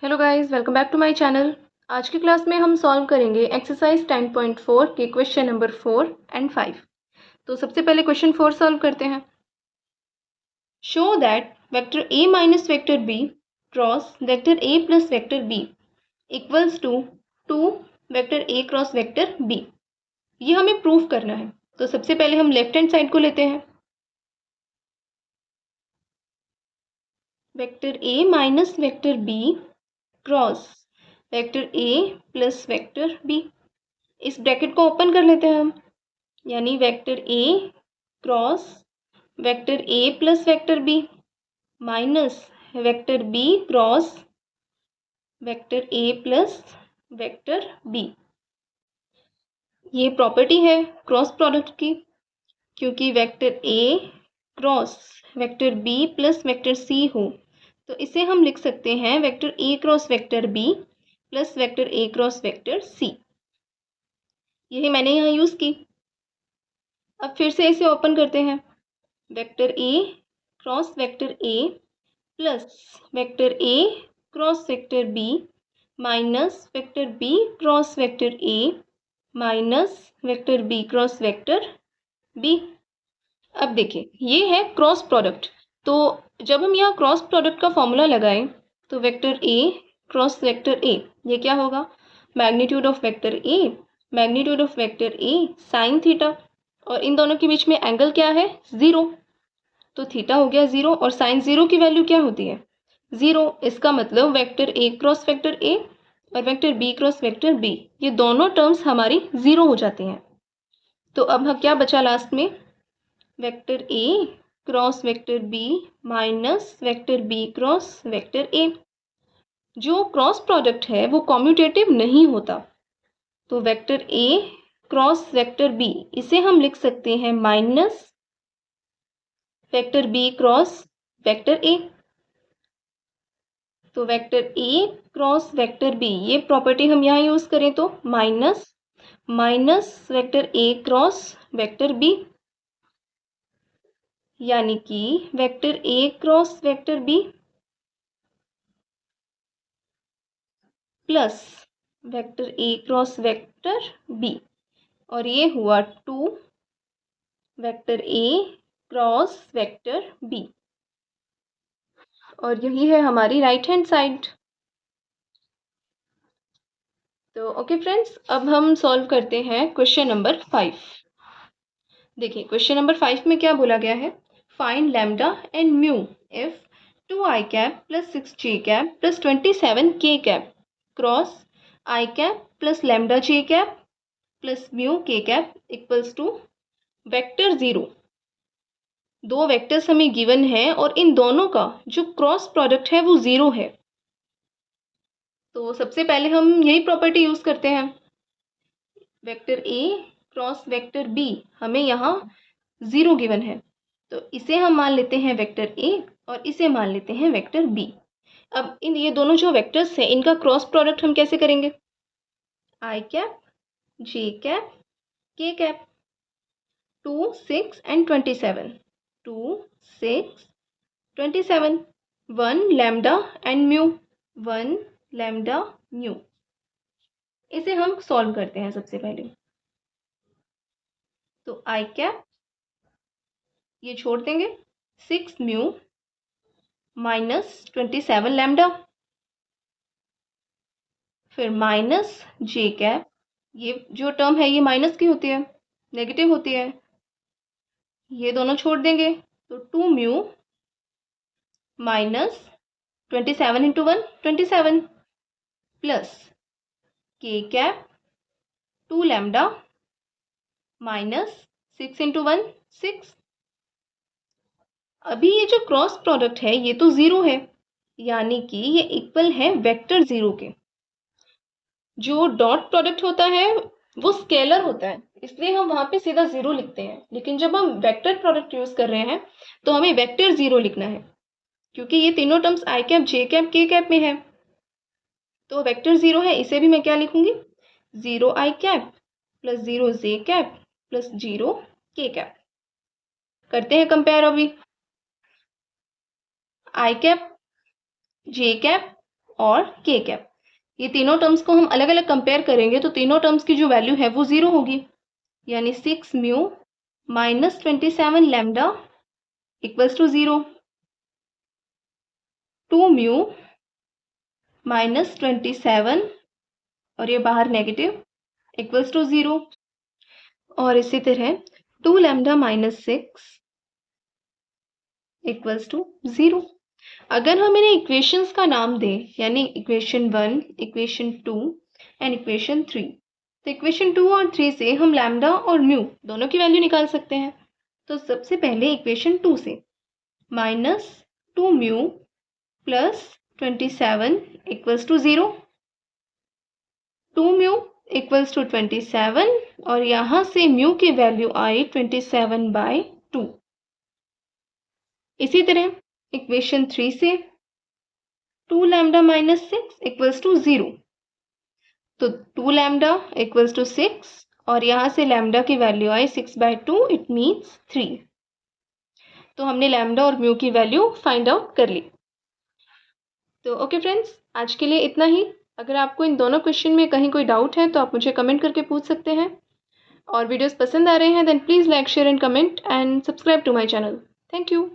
Hello guys, welcome back to my channel. आज की class में हम सॉल्व करेंगे एक्सरसाइज 10.4 के क्वेश्चन नंबर 4 एंड 5। तो सबसे पहले क्वेश्चन 4 सॉल्व करते हैं। Show that vector a minus vector b cross vector a plus vector b equals to 2 vector a cross vector b। ये हमें प्रूव करना है। तो सबसे पहले हम लेफ्ट हैंड साइड को लेते हैं। Vector a minus vector b cross vector a plus vector b। इस ब्रैकेट को ओपन कर लेते हैं हम, यानी vector a cross vector a plus vector b minus vector b cross vector a plus vector b। ये प्रॉपर्टी है cross product की, क्योंकि vector a cross vector b plus vector c हो तो इसे हम लिख सकते हैं vector a cross vector b plus vector a cross vector c। यही मैंने यहाँ यूज़ की। अब फिर से इसे ओपन करते हैं। Vector a cross vector a plus vector a cross vector b minus vector b cross vector a minus vector b cross vector b। अब देखिए, ये है क्रॉस प्रोडक्ट। तो जब हम यहाँ क्रॉस प्रोडक्ट का फॉर्मूला लगाएं तो vector a cross vector a, ये क्या होगा? Magnitude of vector a, magnitude of vector a sine theta, और इन दोनों के बीच में एंगल क्या है? 0। तो थीटा हो गया 0 और साइन 0 की वैल्यू क्या होती है? 0। इसका मतलब vector a cross vector a और vector b cross vector b, ये दोनों टर्म्स हमारी 0 हो जाती हैं। तो अब हम क्या बचा लास्ट में? Vector a cross vector b minus vector b cross vector a। जो क्रॉस प्रोडक्ट है वो कॉम्यूटेटिव नहीं होता, तो vector a cross vector b इसे हम लिख सकते हैं minus vector b cross vector a। तो vector a cross vector b, ये प्रॉपर्टी हम यहाँ यूज करें तो minus minus vector a cross vector b, यानी कि vector a cross vector b plus vector a cross vector b, और ये हुआ 2 vector a cross vector b, और यही है हमारी राइट हैंड साइड। तो ओके फ्रेंड्स, अब हम सॉल्व करते हैं क्वेश्चन नंबर 5। देखिए, क्वेश्चन नंबर 5 में क्या बोला गया है? Find lambda and mu if 2i cap plus 6j cap plus 27k cap cross i cap plus lambda j cap plus mu k cap equals to vector 0। दो vectors हमें given है और इन दोनों का जो क्रॉस प्रोडक्ट है वो 0 है। तो सबसे पहले हम यही प्रॉपर्टी यूज करते हैं। Vector a cross vector b हमें यहाँ 0 गिवन है, तो इसे हम मान लेते हैं वेक्टर a और इसे मान लेते हैं वेक्टर b। अब इन ये दोनों जो वेक्टर्स हैं इनका क्रॉस प्रोडक्ट हम कैसे करेंगे? i cap j cap k cap. 2 6 and 27, 2 6 27, 1 lambda and mu, 1 lambda mu. इसे हम सॉल्व करते हैं सबसे पहले। तो आई कैप ये छोड़ देंगे, 6 म्यू माइनस 27 लैम्डा, फिर माइनस जे कैप, ये जो टर्म है ये माइनस की होती है, नेगेटिव होती है, ये दोनों छोड़ देंगे तो 2 म्यू माइनस 27 इंटू 1 27 प्लस के कैप 2 लैम्डा माइनस 6 इंटू 1 6। अभी ये जो क्रॉस प्रोडक्ट है ये तो 0 है, यानी कि ये इक्वल है वेक्टर 0 के। जो डॉट प्रोडक्ट होता है वो स्केलर होता है, इसलिए हम वहां पे सीधा 0 लिखते हैं, लेकिन जब हम वेक्टर प्रोडक्ट यूज कर रहे हैं तो हमें वेक्टर 0 लिखना है, क्योंकि ये तीनों टर्म्स आई कैप जे कैप के कैप में है। तो वेक्टर 0 है, इसे भी मैं क्या लिखूंगी? 0 आई कैप प्लस 0 जे कैप प्लस 0 के कैप। करते हैं कंपेयर। अभी आई कैप जे कैप और के कैप। ये तीनों टर्म्स को हम अलग अलग कंपेयर करेंगे तो तीनों टर्म्स की जो वैल्यू है वो 0 होगी, यानी 6 mu minus 27 lambda equals to 0, 2 mu minus 27 और ये बाहर नेगेटिव इक्वल्स टू 0, और इसी तरह 2 लैम्डा माइनस 6 इक्वल्स टू 0। अगर हम इन्हें इक्वेशंस का नाम दें, यानी इक्वेशन 1, इक्वेशन 2 एंड इक्वेशन 3, तो इक्वेशन 2 और 3 से हम लैम्डा और म्यू दोनों की वैल्यू निकाल सकते हैं। तो सबसे पहले इक्वेशन 2 से minus 2 mu plus 27 equals to 0, 2 mu equals to 27 और यहाँ से म्यू की वैल्यू आई 27/2। इसी तरह इक्वेशन 3 से 2 लैम्डा माइनस 6 इक्वल्स टू 0, तो 2 लैम्डा इक्वल्स टू 6 और यहाँ से लैम्डा की वैल्यू आई 6/2, इट मीन्स 3। तो हमने लैम्डा और म्यू की वैल्यू फाइंड आउट कर ली। तो ओके फ्रेंड्स, आज के लिए इतना ही। अगर आपको इन दोनों क्वेश्चन में कहीं कोई डाउट है तो आप मुझे कमेंट करके पूछ सकते हैं, और वीडियोस पसंद आ रहे हैं then please like share and comment and subscribe to my channel. Thank you.